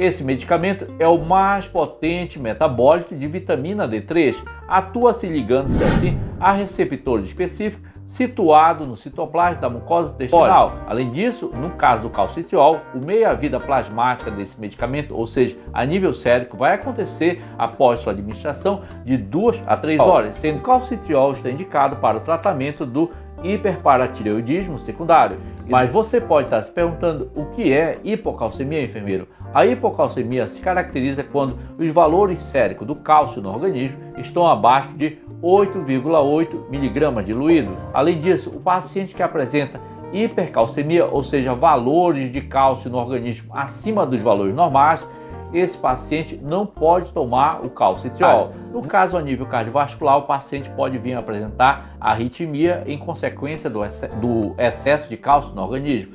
Esse medicamento é o mais potente metabólito de vitamina D3, atua se ligando-se assim a receptores específicos situados no citoplasma da mucosa intestinal. Além disso, no caso do calcitriol, o meia-vida plasmática desse medicamento, ou seja, a nível sérico, vai acontecer após sua administração de 2 a 3 horas, sendo que o calcitriol está indicado para o tratamento do hiperparatireoidismo secundário. Mas você pode estar se perguntando o que é hipocalcemia, enfermeiro? A hipocalcemia se caracteriza quando os valores séricos do cálcio no organismo estão abaixo de 8,8 mg diluído. Além disso, o paciente que apresenta hipercalcemia, ou seja, valores de cálcio no organismo acima dos valores normais, esse paciente não pode tomar o calcitriol. No caso, a nível cardiovascular, o paciente pode vir a apresentar arritmia em consequência do excesso de cálcio no organismo.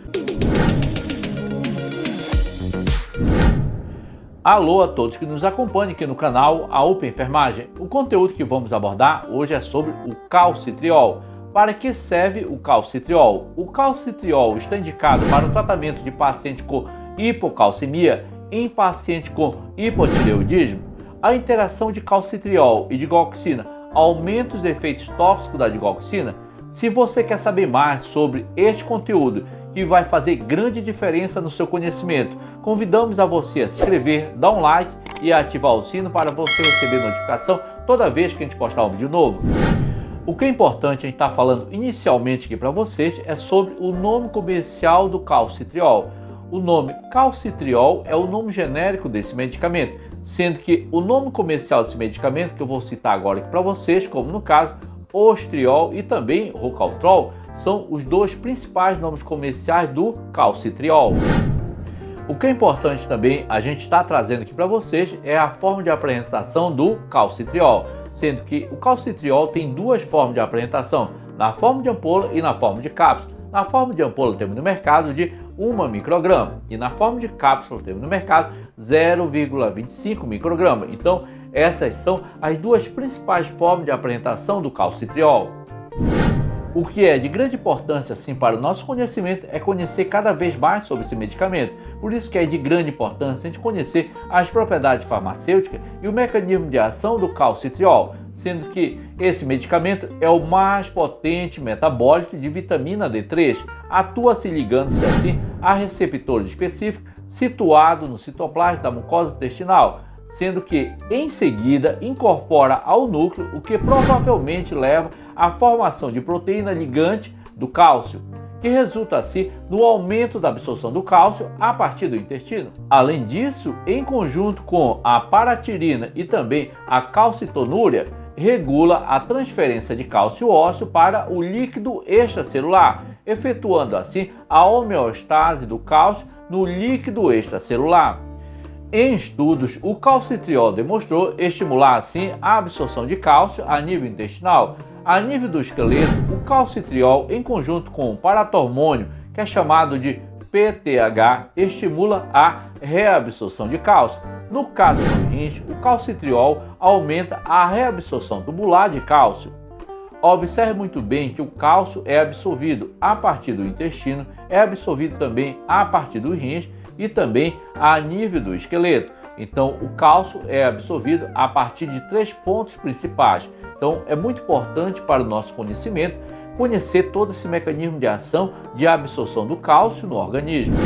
Alô a todos que nos acompanham aqui no canal A UPA Enfermagem. O conteúdo que vamos abordar hoje é sobre o calcitriol. Para que serve o calcitriol? O calcitriol está indicado para o tratamento de paciente com hipocalcemia em paciente com hipotireoidismo. A interação de calcitriol e digoxina aumenta os efeitos tóxicos da digoxina. Se você quer saber mais sobre este conteúdo que vai fazer grande diferença no seu conhecimento, convidamos a você a se inscrever, dar um like e ativar o sino para você receber notificação toda vez que a gente postar um vídeo novo. O que é importante a gente estar falando inicialmente aqui para vocês é sobre o nome comercial do calcitriol. O nome calcitriol é o nome genérico desse medicamento, sendo que o nome comercial desse medicamento, que eu vou citar agora aqui para vocês, como no caso Ostriol e também Rocaltrol, são os dois principais nomes comerciais do calcitriol. O que é importante também a gente está trazendo aqui para vocês é a forma de apresentação do calcitriol, sendo que o calcitriol tem duas formas de apresentação, na forma de ampola e na forma de cápsula. Na forma de ampola temos no mercado de 1 micrograma e na forma de cápsula temos no mercado 0,25 micrograma. Então, essas são as duas principais formas de apresentação do calcitriol. O que é de grande importância assim para o nosso conhecimento é conhecer cada vez mais sobre esse medicamento. Por isso que é de grande importância a gente conhecer as propriedades farmacêuticas e o mecanismo de ação do calcitriol, sendo que esse medicamento é o mais potente metabólito de vitamina D3, atua se ligando-se assim a receptores específicos situados no citoplasma da mucosa intestinal, sendo que em seguida incorpora ao núcleo, o que provavelmente leva à formação de proteína ligante do cálcio, que resulta assim no aumento da absorção do cálcio a partir do intestino. Além disso, em conjunto com a paratirina e também a calcitonúria, regula a transferência de cálcio ósseo para o líquido extracelular, efetuando assim a homeostase do cálcio no líquido extracelular. Em estudos, o calcitriol demonstrou estimular assim a absorção de cálcio a nível intestinal. A nível do esqueleto, o calcitriol, em conjunto com o paratormônio, que é chamado de PTH, estimula a reabsorção de cálcio. No caso dos rins, o calcitriol aumenta a reabsorção tubular de cálcio. Observe muito bem que o cálcio é absorvido a partir do intestino, é absorvido também a partir dos rins e também a nível do esqueleto. Então, o cálcio é absorvido a partir de 3 pontos principais. Então, é muito importante para o nosso conhecimento conhecer todo esse mecanismo de ação de absorção do cálcio no organismo.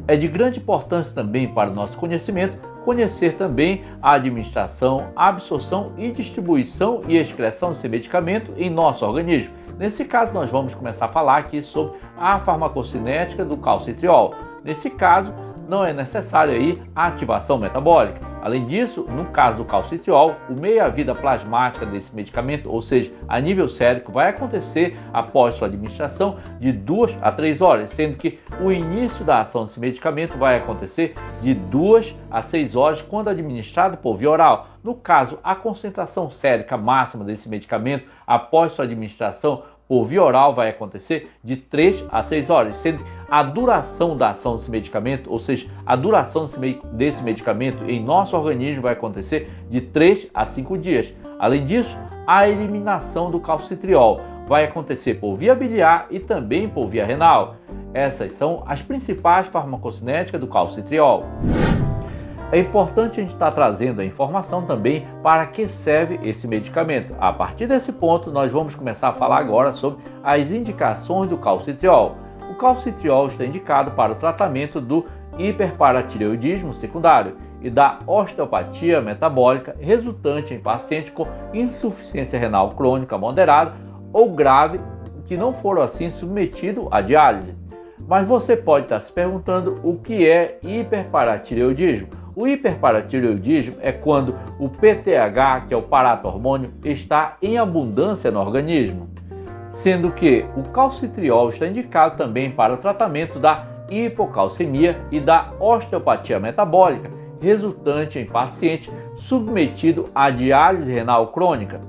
É de grande importância também para o nosso conhecimento conhecer também a administração, a absorção e distribuição e excreção desse medicamento em nosso organismo. Nesse caso, nós vamos começar a falar aqui sobre a farmacocinética do calcitriol. Nesse caso, não é necessária aí a ativação metabólica. Além disso, no caso do calcitriol, o meia-vida plasmática desse medicamento, ou seja, a nível sérico, vai acontecer após sua administração de 2 a 3 horas, sendo que o início da ação desse medicamento vai acontecer de 2 a 6 horas quando administrado por via oral. No caso, a concentração sérica máxima desse medicamento após sua administração por via oral vai acontecer de 3 a 6 horas, sendo que a duração da ação desse medicamento, ou seja, a duração desse medicamento em nosso organismo vai acontecer de 3 a 5 dias. Além disso, a eliminação do calcitriol vai acontecer por via biliar e também por via renal. Essas são as principais farmacocinéticas do calcitriol. É importante a gente estar trazendo a informação também para que serve esse medicamento. A partir desse ponto, nós vamos começar a falar agora sobre as indicações do calcitriol. O calcitriol está indicado para o tratamento do hiperparatireoidismo secundário e da osteopatia metabólica resultante em pacientes com insuficiência renal crônica moderada ou grave que não foram assim submetidos à diálise. Mas você pode estar se perguntando o que é hiperparatireoidismo. O hiperparatireoidismo é quando o PTH, que é o paratormônio, está em abundância no organismo, sendo que o calcitriol está indicado também para o tratamento da hipocalcemia e da osteopatia metabólica, resultante em paciente submetido à diálise renal crônica.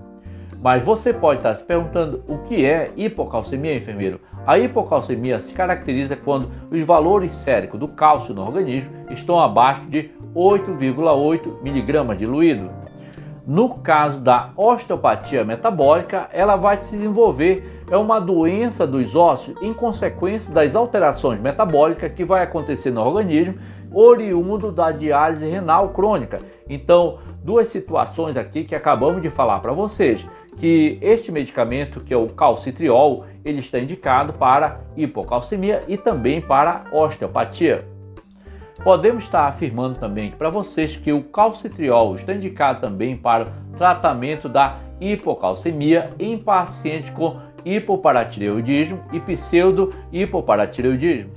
Mas você pode estar se perguntando o que é hipocalcemia, enfermeiro? A hipocalcemia se caracteriza quando os valores séricos do cálcio no organismo estão abaixo de 8,8 mg diluído. No caso da osteopatia metabólica, ela vai se desenvolver, é uma doença dos ossos em consequência das alterações metabólicas que vai acontecer no organismo, oriundo da diálise renal crônica. Então, duas situações aqui que acabamos de falar para vocês, que este medicamento, que é o calcitriol, ele está indicado para hipocalcemia e também para osteopatia. Podemos estar afirmando também aqui para vocês que o calcitriol está indicado também para o tratamento da hipocalcemia em pacientes com hipoparatireoidismo e pseudo-hipoparatireoidismo.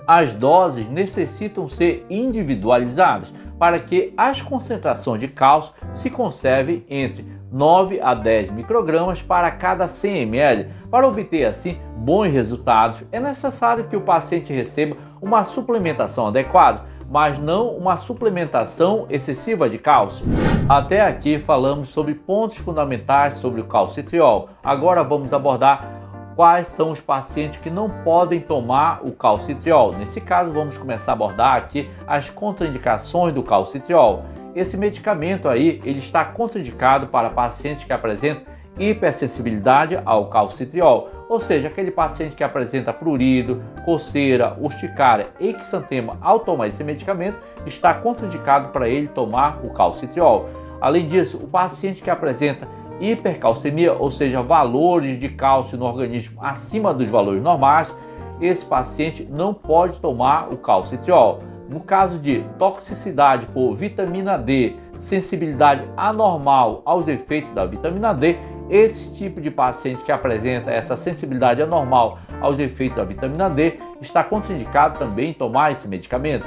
As doses necessitam ser individualizadas para que as concentrações de cálcio se conservem entre 9 a 10 microgramas para cada 100 ml. Para obter assim bons resultados, é necessário que o paciente receba uma suplementação adequada, mas não uma suplementação excessiva de cálcio. Até aqui falamos sobre pontos fundamentais sobre o calcitriol. Agora vamos abordar quais são os pacientes que não podem tomar o calcitriol. Nesse caso, vamos começar a abordar aqui as contraindicações do calcitriol. Esse medicamento aí, ele está contraindicado para pacientes que apresentam hipersensibilidade ao calcitriol, ou seja, aquele paciente que apresenta prurido, coceira, urticária e exantema. Ao tomar esse medicamento, está contraindicado para ele tomar o calcitriol. Além disso, o paciente que apresenta hipercalcemia, ou seja, valores de cálcio no organismo acima dos valores normais, esse paciente não pode tomar o calcitriol. No caso de toxicidade por vitamina D, sensibilidade anormal aos efeitos da vitamina D, esse tipo de paciente que apresenta essa sensibilidade anormal aos efeitos da vitamina D está contraindicado também tomar esse medicamento.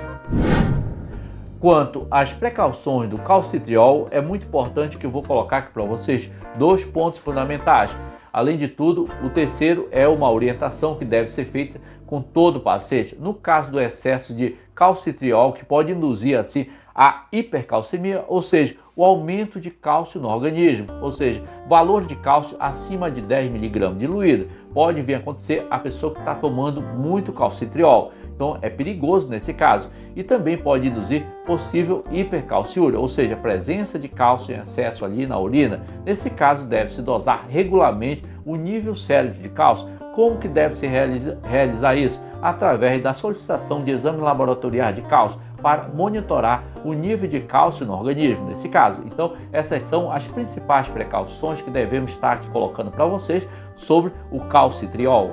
Quanto às precauções do calcitriol, é muito importante que eu vou colocar aqui para vocês dois pontos fundamentais. Além de tudo, o terceiro é uma orientação que deve ser feita com todo paciente. No caso do excesso de calcitriol, que pode induzir assim a hipercalcemia, ou seja, o aumento de cálcio no organismo, ou seja, valor de cálcio acima de 10 mg diluído, pode vir a acontecer a pessoa que está tomando muito calcitriol. Então é perigoso nesse caso e também pode induzir possível hipercalciúria, ou seja, presença de cálcio em excesso ali na urina. Nesse caso deve-se dosar regularmente o nível sérico de cálcio. Como que deve se realizar isso? Através da solicitação de exames laboratoriais de cálcio para monitorar o nível de cálcio no organismo, nesse caso. Então, essas são as principais precauções que devemos estar aqui colocando para vocês sobre o calcitriol.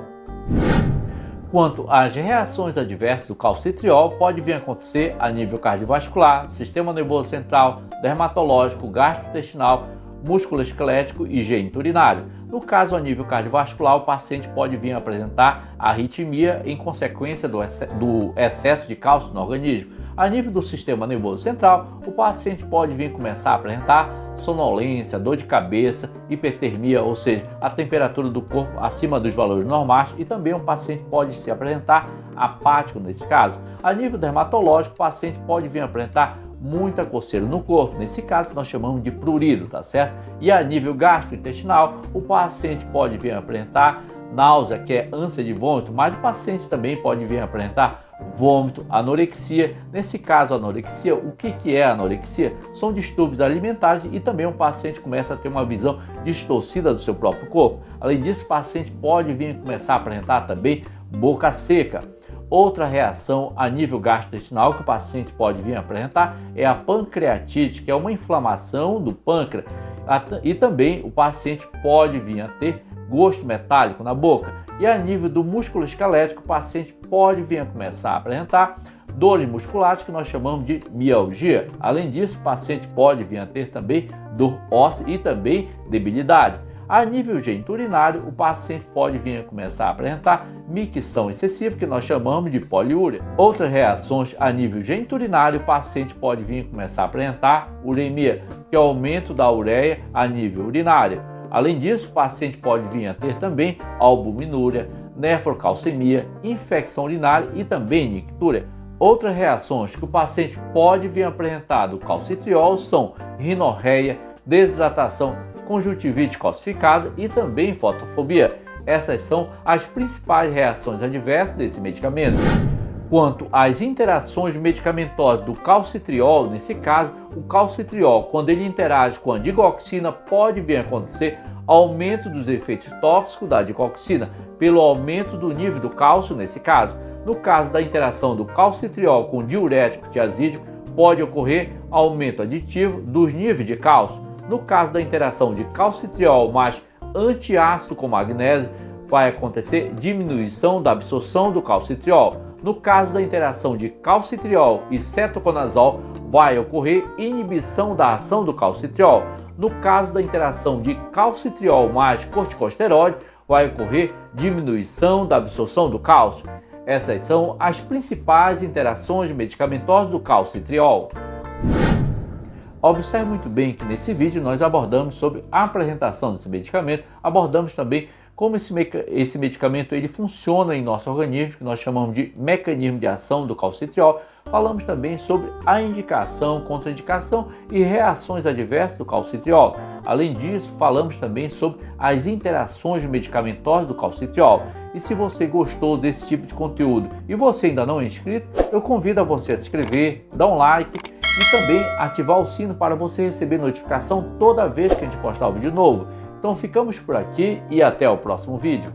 Quanto às reações adversas do calcitriol, pode vir a acontecer a nível cardiovascular, sistema nervoso central, dermatológico, gastrointestinal, musculoesquelético e geniturinário. No caso a nível cardiovascular, o paciente pode vir a apresentar arritmia em consequência do excesso de cálcio no organismo. A nível do sistema nervoso central, o paciente pode vir começar a apresentar sonolência, dor de cabeça, hipertermia, ou seja, a temperatura do corpo acima dos valores normais, e também o paciente pode se apresentar apático nesse caso. A nível dermatológico, o paciente pode vir a apresentar muita coceira no corpo, nesse caso nós chamamos de prurido, tá certo? E a nível gastrointestinal, o paciente pode vir a apresentar náusea, que é ânsia de vômito, mas o paciente também pode vir a apresentar vômito, anorexia. Nesse caso, anorexia, o que é anorexia? São distúrbios alimentares e também o paciente começa a ter uma visão distorcida do seu próprio corpo. Além disso, o paciente pode vir a começar a apresentar também boca seca. Outra reação a nível gastrointestinal que o paciente pode vir a apresentar é a pancreatite, que é uma inflamação do pâncreas. E também o paciente pode vir a ter gosto metálico na boca. E a nível do músculo esquelético, o paciente pode vir a começar a apresentar dores musculares que nós chamamos de mialgia. Além disso, o paciente pode vir a ter também dor óssea e também debilidade. A nível geniturinário, o paciente pode vir a começar a apresentar micção excessiva, que nós chamamos de poliúria. Outras reações a nível geniturinário, o paciente pode vir a começar a apresentar uremia, que é o aumento da ureia a nível urinário. Além disso, o paciente pode vir a ter também albuminúria, nefrocalcemia, infecção urinária e também nictúria. Outras reações que o paciente pode vir a apresentar do calcitriol são rinorreia, desidratação, conjuntivite calcificada e também fotofobia. Essas são as principais reações adversas desse medicamento. Quanto às interações medicamentosas do calcitriol, nesse caso, o calcitriol, quando ele interage com a digoxina, pode vir a acontecer aumento dos efeitos tóxicos da digoxina pelo aumento do nível do cálcio nesse caso. No caso da interação do calcitriol com diurético tiazídico, pode ocorrer aumento aditivo dos níveis de cálcio. No caso da interação de calcitriol mais antiácido com magnésio, vai acontecer diminuição da absorção do calcitriol. No caso da interação de calcitriol e cetoconazol, vai ocorrer inibição da ação do calcitriol. No caso da interação de calcitriol mais corticosteroide, vai ocorrer diminuição da absorção do cálcio. Essas são as principais interações medicamentosas do calcitriol. Observe muito bem que nesse vídeo nós abordamos sobre a apresentação desse medicamento, abordamos também como esse medicamento ele funciona em nosso organismo, que nós chamamos de mecanismo de ação do calcitriol. Falamos também sobre a indicação, contraindicação e reações adversas do calcitriol. Além disso, falamos também sobre as interações medicamentosas do calcitriol. E se você gostou desse tipo de conteúdo e você ainda não é inscrito, eu convido a você a se inscrever, dar um like e também ativar o sino para você receber notificação toda vez que a gente postar um vídeo novo. Então ficamos por aqui e até o próximo vídeo.